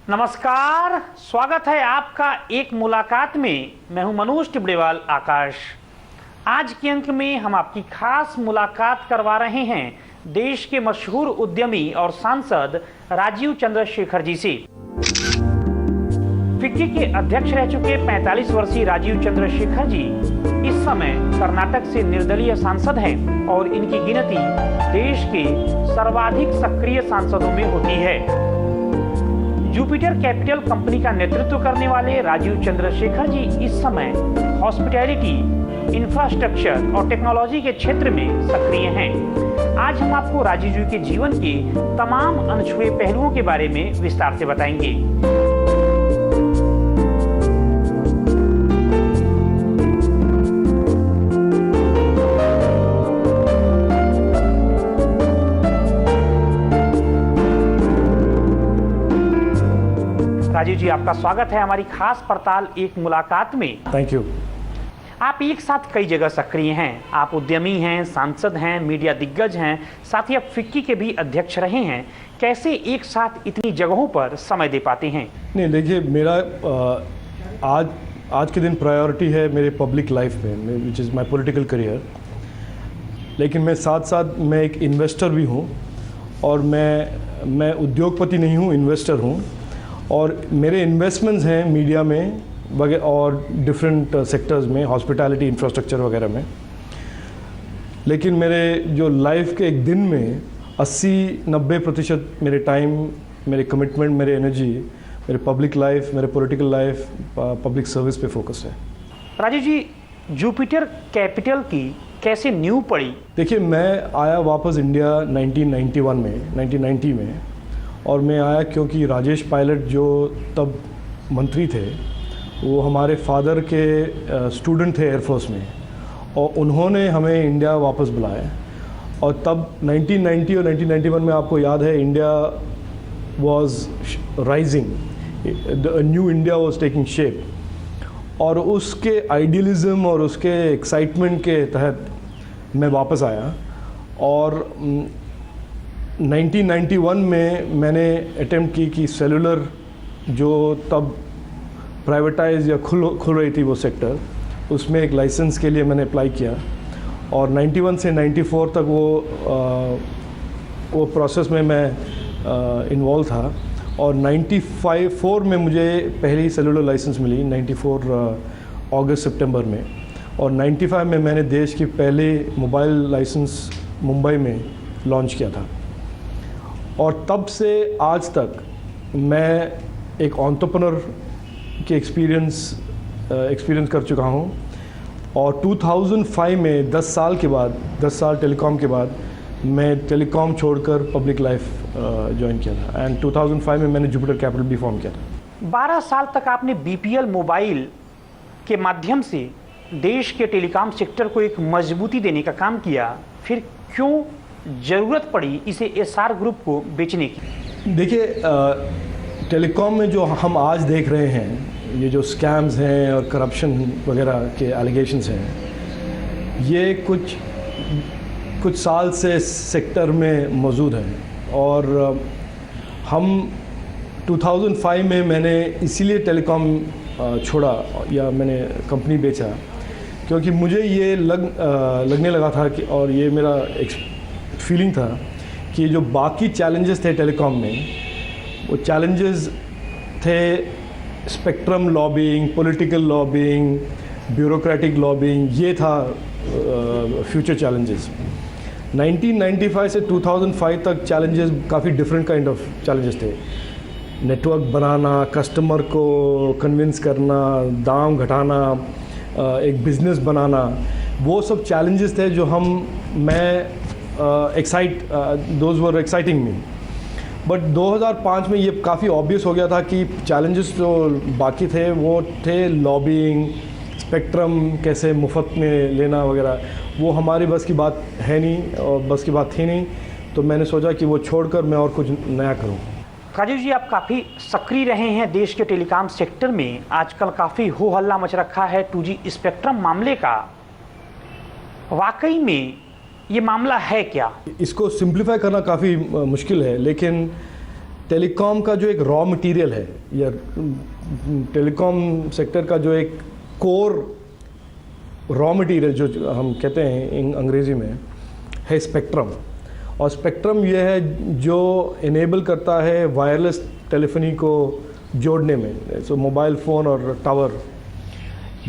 नमस्कार, स्वागत है आपका एक मुलाकात में। मैं हूं मनोज टिबड़ेवाल आकाश। आज के अंक में हम आपकी खास मुलाकात करवा रहे हैं देश के मशहूर उद्यमी और सांसद राजीव चंद्रशेखर जी से। फिक्की के अध्यक्ष रह चुके 45 वर्षीय राजीव चंद्रशेखर जी इस समय कर्नाटक से निर्दलीय सांसद हैं और इनकी गिनती देश के सर्वाधिक सक्रिय सांसदों में होती है। जुपिटर कैपिटल कंपनी का नेतृत्व करने वाले राजीव चंद्रशेखर जी इस समय हॉस्पिटैलिटी, इंफ्रास्ट्रक्चर और टेक्नोलॉजी के क्षेत्र में सक्रिय हैं। आज हम आपको राजीव जी के जीवन के तमाम अनछुए पहलुओं के बारे में विस्तार से बताएंगे। राजीव जी, आपका स्वागत है हमारी खास पड़ताल एक मुलाकात में। Thank you. आप एक साथ कई जगह सक्रिय हैं। आप उद्यमी हैं, सांसद हैं, मीडिया दिग्गज हैं, साथ ही आप फिक्की के भी अध्यक्ष रहे हैं। कैसे एक साथ इतनी जगहों पर समय दे पाते हैं? नहीं, देखिए, मेरा आज के दिन प्रायोरिटी है मेरे पब्लिक लाइफ में, which is my political career. लेकिन मैं साथ साथ मैं एक इन्वेस्टर भी हूँ और मैं उद्योगपति नहीं हूँ, इन्वेस्टर हूँ। और मेरे इन्वेस्टमेंट्स हैं मीडिया में वगैरह और डिफरेंट सेक्टर्स में, हॉस्पिटैलिटी, इंफ्रास्ट्रक्चर वगैरह में। लेकिन मेरे जो लाइफ के एक दिन में 80-90% मेरे टाइम, मेरे कमिटमेंट, मेरे एनर्जी, मेरे पब्लिक लाइफ, मेरे पॉलिटिकल लाइफ, पब्लिक सर्विस पे फोकस है। राजीव जी, जुपिटर कैपिटल की कैसे नींव पड़ी? देखिए, मैं आया वापस इंडिया 1990 में। और मैं आया क्योंकि राजेश पायलट जो तब मंत्री थे, वो हमारे फादर के स्टूडेंट थे एयरफोर्स में, और उन्होंने हमें इंडिया वापस बुलाया। और तब 1990 और 1991 में आपको याद है, India was rising, new India was taking shape. और उसके आइडियलिज्म और उसके एक्साइटमेंट के तहत मैं वापस आया। और 1991 में मैंने अटेम्प्ट की कि सेलुलर, जो तब प्राइवेटाइज या खुल रही थी वो सेक्टर, उसमें एक लाइसेंस के लिए मैंने अप्लाई किया। और 91 से 94 तक वो प्रोसेस में मैं इन्वॉल्व था। और 94 में मुझे पहली सेलुलर लाइसेंस मिली, 94 अगस्त सितंबर में। और 95 में मैंने देश की पहले मोबाइल लाइसेंस मुंबई में लॉन्च किया था। और तब से आज तक मैं एक एंटरप्रेन्योर के एक्सपीरियंस कर चुका हूँ। और 2005 में 10 साल टेलीकॉम के बाद मैं टेलीकॉम छोड़कर पब्लिक लाइफ ज्वाइन किया था। एंड 2005 में मैंने जुपिटर कैपिटल भी फॉर्म किया था। 12 साल तक आपने बीपीएल मोबाइल के माध्यम से देश के टेलीकॉम सेक्टर को एक मजबूती देने का काम किया। फिर क्यों ज़रूरत पड़ी इसे एसआर ग्रुप को बेचने की? देखिए, टेलीकॉम में जो हम आज देख रहे हैं, ये जो स्कैम्स हैं और करप्शन वगैरह के एलिगेशंस हैं, ये कुछ साल से सेक्टर में मौजूद हैं। और हम 2005 में मैंने इसीलिए टेलीकॉम छोड़ा या मैंने कंपनी बेचा, क्योंकि मुझे ये लगने लगा था कि, और ये मेरा फीलिंग था कि जो बाकी चैलेंजेस थे टेलीकॉम में, वो चैलेंजेस थे spectrum lobbying, political lobbying, bureaucratic lobbying, ये था फ्यूचर चैलेंजेस। 1995 से 2005 तक चैलेंजेस काफ़ी डिफरेंट काइंड ऑफ चैलेंजेस थे। नेटवर्क बनाना, कस्टमर को कन्विंस करना, दाम घटाना, एक बिज़नेस बनाना, वो सब चैलेंजेस थे जो those were exciting me. But 2005 में ये काफ़ी ऑब्वियस हो गया था कि चैलेंजेस जो बाकी थे वो थे लॉबिंग, स्पेक्ट्रम कैसे मुफ्त में लेना वगैरह, वो हमारी बस की बात है नहीं और बस की बात थी नहीं। तो मैंने सोचा कि वो छोड़कर मैं और कुछ नया करूं। राजीव जी, आप काफ़ी सक्रिय रहे हैं देश के टेलीकॉम सेक्टर में। आजकल काफ़ी हो हल्ला मच रखा है 2G स्पेक्ट्रम मामले का। वाकई में ये मामला है क्या? इसको सिंप्लीफाई करना काफ़ी मुश्किल है, लेकिन टेलीकॉम का जो एक रॉ मटेरियल है, या टेलीकॉम सेक्टर का जो एक कोर रॉ मटेरियल जो हम कहते हैं अंग्रेज़ी में, है स्पेक्ट्रम। और स्पेक्ट्रम ये है जो इनेबल करता है वायरलेस टेलीफोनी को जोड़ने में, सो मोबाइल फ़ोन और टावर।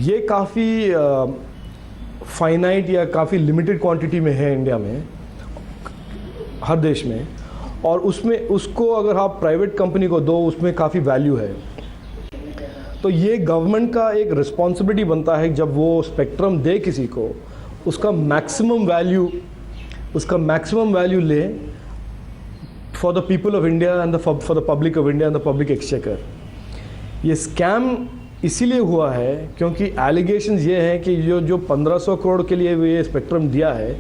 ये काफ़ी फाइनाइट या काफ़ी लिमिटेड क्वांटिटी में है इंडिया में, हर देश में, और उसमें उसको अगर आप प्राइवेट कंपनी को दो, उसमें काफ़ी वैल्यू है। तो ये गवर्नमेंट का एक रिस्पॉन्सिबिलिटी बनता है जब वो स्पेक्ट्रम दे किसी को, उसका मैक्सिमम वैल्यू ले for the people of India and for the public of India and the public exchequer. ये स्कैम इसीलिए हुआ है क्योंकि एलिगेशंस ये हैं कि जो 1500 करोड़ के लिए ये स्पेक्ट्रम दिया है,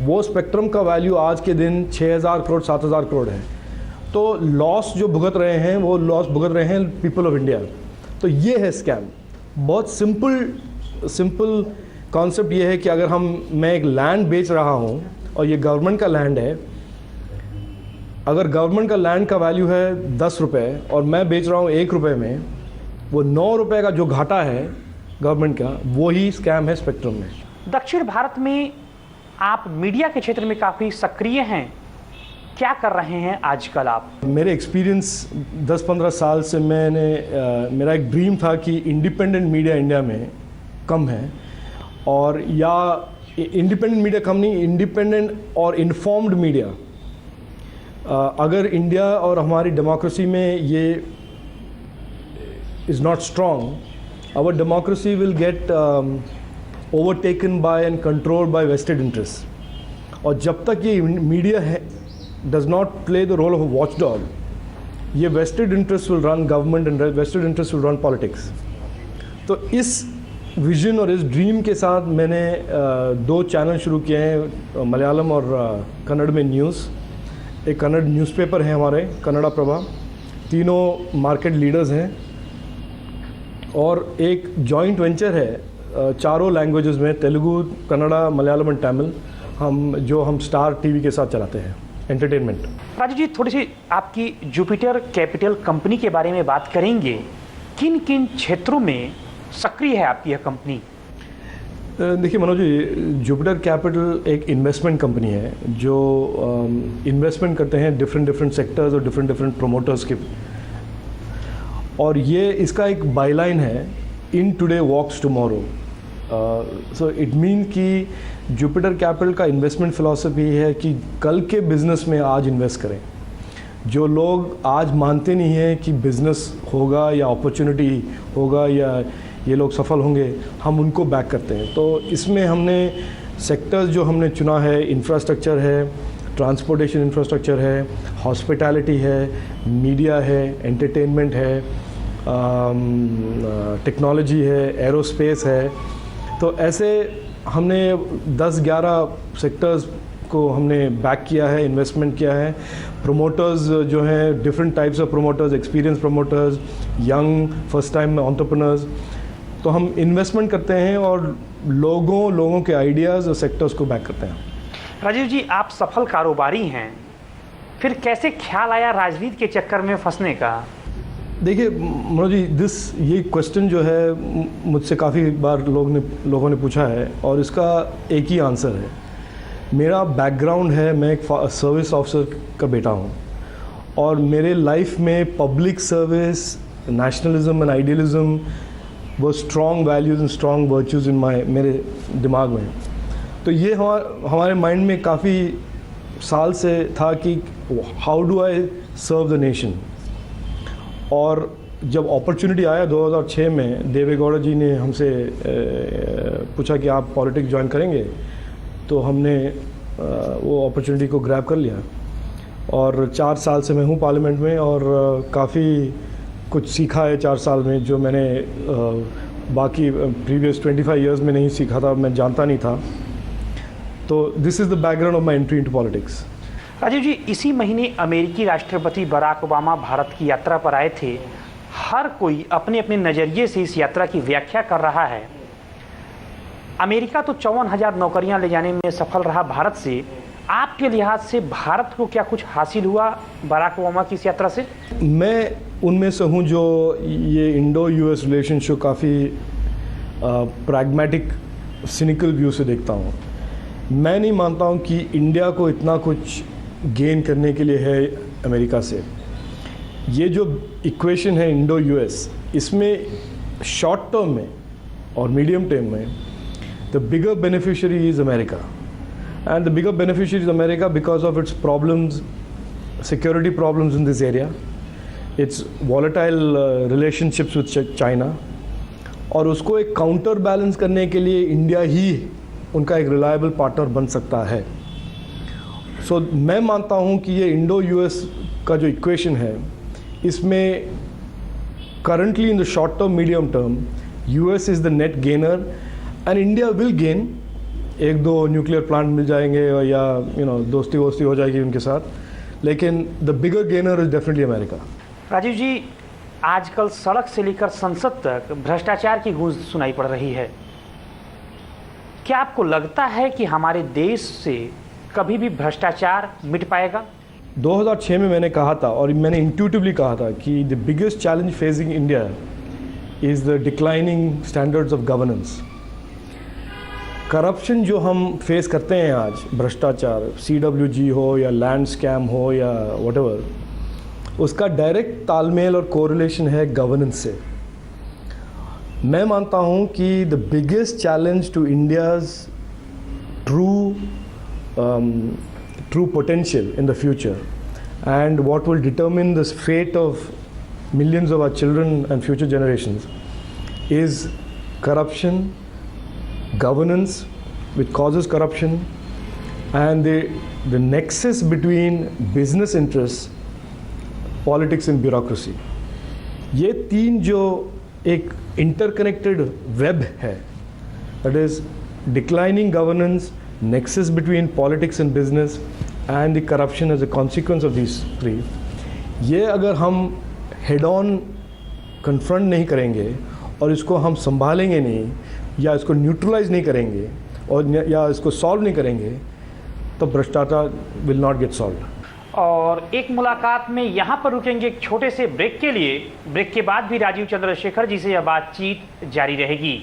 वो स्पेक्ट्रम का वैल्यू आज के दिन 6000 करोड़ 7000 करोड़ है। तो लॉस जो भुगत रहे हैं, वो लॉस भुगत रहे हैं पीपल ऑफ इंडिया। तो ये है स्कैम। बहुत सिंपल कॉन्सेप्ट ये है कि अगर मैं एक लैंड बेच रहा हूँ और ये गवर्नमेंट का लैंड है, अगर गवर्नमेंट का लैंड का वैल्यू है 10 रुपये और मैं बेच रहा हूँ 1 रुपये में, वो 9 रुपये का जो घाटा है गवर्नमेंट का, वो ही स्कैम है स्पेक्ट्रम में। दक्षिण भारत में आप मीडिया के क्षेत्र में काफ़ी सक्रिय हैं, क्या कर रहे हैं आजकल आप? मेरे एक्सपीरियंस 10-15 साल से मेरा एक ड्रीम था कि इंडिपेंडेंट मीडिया इंडिया में कम है, और या इंडिपेंडेंट मीडिया कम नहीं, इंडिपेंडेंट और इन्फॉर्म्ड मीडिया। अगर इंडिया और हमारी डेमोक्रेसी में ये is not strong, our democracy will get overtaken by and controlled by vested interest. और जब तक ये मीडिया है does not play the role of a watchdog, ये vested interest will run government and vested interest will run politics। तो इस vision और इस ड्रीम के साथ मैंने 2 चैनल शुरू किए हैं, मलयालम और कन्नड़ में न्यूज़। एक कन्नड़ न्यूज़पेपर है हमारे, कन्नड़ा प्रभा, तीनों मार्केट लीडर्स हैं, और एक जॉइंट वेंचर है 4 लैंग्वेजेस में, तेलुगु, कन्नड़ा, मलयालम एंड तमिल, हम स्टार टीवी के साथ चलाते हैं, एंटरटेनमेंट। राजू जी, थोड़ी सी आपकी जुपिटर कैपिटल कंपनी के बारे में बात करेंगे। किन किन क्षेत्रों में सक्रिय है आपकी यह कंपनी? देखिए मनोज जी, जुपिटर कैपिटल एक इन्वेस्टमेंट कंपनी है जो इन्वेस्टमेंट करते हैं डिफरेंट सेक्टर्स और डिफरेंट प्रोमोटर्स के। और ये इसका एक बायलाइन है, in today walks tomorrow. So it mean कि जुपिटर कैपिटल का इन्वेस्टमेंट फ़िलॉसफी है कि कल के बिज़नेस में आज इन्वेस्ट करें। जो लोग आज मानते नहीं हैं कि बिज़नेस होगा या अपॉर्चुनिटी होगा या ये लोग सफल होंगे, हम उनको बैक करते हैं। तो इसमें हमने सेक्टर्स जो हमने चुना है, इंफ्रास्ट्रक्चर है, ट्रांसपोर्टेशन इंफ्रास्ट्रक्चर है, हॉस्पिटैलिटी है, मीडिया है, एंटरटेनमेंट है, टेक्नोलॉजी है, एरोस्पेस है। तो ऐसे हमने 10-11 सेक्टर्स को हमने बैक किया है, इन्वेस्टमेंट किया है। प्रोमोटर्स जो हैं, different types of promoters, experience promoters, young first time entrepreneurs. तो हम इन्वेस्टमेंट करते हैं और लोगों के आइडियाज़ और सेक्टर्स को बैक करते हैं। राजीव जी, आप सफल कारोबारी हैं, फिर कैसे ख्याल आया राजनीति के चक्कर में फंसने का? देखिए मनोज जी, ये क्वेश्चन जो है मुझसे काफ़ी बार लोगों ने पूछा है, और इसका एक ही आंसर है। मेरा बैकग्राउंड है, मैं एक सर्विस ऑफिसर का बेटा हूँ, और मेरे लाइफ में public service, nationalism and idealism वो strong values and strong virtues in मेरे दिमाग में। तो ये हमारे माइंड में काफ़ी साल से था कि how do I serve the nation. और जब अपॉर्चुनिटी आया 2006 में, देवेगौड़ा जी ने हमसे पूछा कि आप पॉलिटिक्स ज्वाइन करेंगे, तो हमने वो अपॉर्चुनिटी को ग्रैब कर लिया। और 4 साल से मैं हूँ पार्लियामेंट में, और काफ़ी कुछ सीखा है 4 साल में, जो मैंने बाकी प्रीवियस 25 इयर्स में नहीं सीखा था, मैं जानता नहीं था। तो this is the background of my entry into politics. Rajiv ji, इसी महीने अमेरिकी राष्ट्रपति बराक ओबामा भारत की यात्रा पर आए थे। हर कोई अपने अपने नज़रिए से इस यात्रा की व्याख्या कर रहा है। अमेरिका तो 54,000 नौकरियां ले जाने में सफल रहा भारत से, आपके लिहाज से भारत को क्या कुछ हासिल हुआ बराक ओबामा की इस यात्रा से? मैं उनमें से हूँ जो ये इंडो यूएस रिलेशनशिप काफ़ी प्रैग्मेटिक सिनिकल व्यू से देखता हूँ। मैं नहीं मानता हूँ कि इंडिया को इतना कुछ गेन करने के लिए है अमेरिका से। ये जो इक्वेशन है इंडो यूएस, इसमें शॉर्ट टर्म में और मीडियम टर्म में the bigger beneficiary is America, and the bigger beneficiary is America because of its problems, security problems in this area, its volatile relationships with China, और उसको एक counter balance करने के लिए India ही उनका एक रिलायबल पार्टनर बन सकता है। सो मैं मानता हूँ कि ये इंडो यूएस का जो इक्वेशन है, इसमें currently in the short term, medium term, US is the net gainer and India will gain। एक दो न्यूक्लियर प्लांट मिल जाएंगे या दोस्ती वोस्ती हो जाएगी उनके साथ, लेकिन the bigger gainer is definitely America. Rajiv ji, आजकल सड़क से लेकर संसद तक भ्रष्टाचार की गूंज सुनाई पड़ रही है। क्या आपको लगता है कि हमारे देश से कभी भी भ्रष्टाचार मिट पाएगा? 2006 में मैंने कहा था और मैंने इंट्यूटिवली कहा था कि the biggest challenge facing India is the declining standards of governance. Corruption जो हम फेस करते हैं आज, भ्रष्टाचार, CWG हो या लैंड स्कैम हो या व्हाटएवर, उसका डायरेक्ट तालमेल और कोरिलेशन है गवर्नेंस से। मैं मानता हूँ कि the biggest challenge to India's true potential in the future and what will determine the fate of millions of our children and future generations is corruption, governance which causes corruption, and the nexus between business interests, politics and bureaucracy। ये तीन जो एक interconnected web है, that is declining governance, nexus between politics and business and the corruption as a consequence of these three, ये अगर हम head on confront नहीं करेंगे और इसको हम संभालेंगे नहीं या इसको न्यूट्रलाइज नहीं करेंगे और या इसको सॉल्व नहीं करेंगे, तो भ्रष्टाचार विल नॉट गेट सॉल्व। और एक मुलाकात में यहाँ पर रुकेंगे एक छोटे से ब्रेक के लिए। ब्रेक के बाद भी राजीव चंद्रशेखर जी से यह बातचीत जारी रहेगी।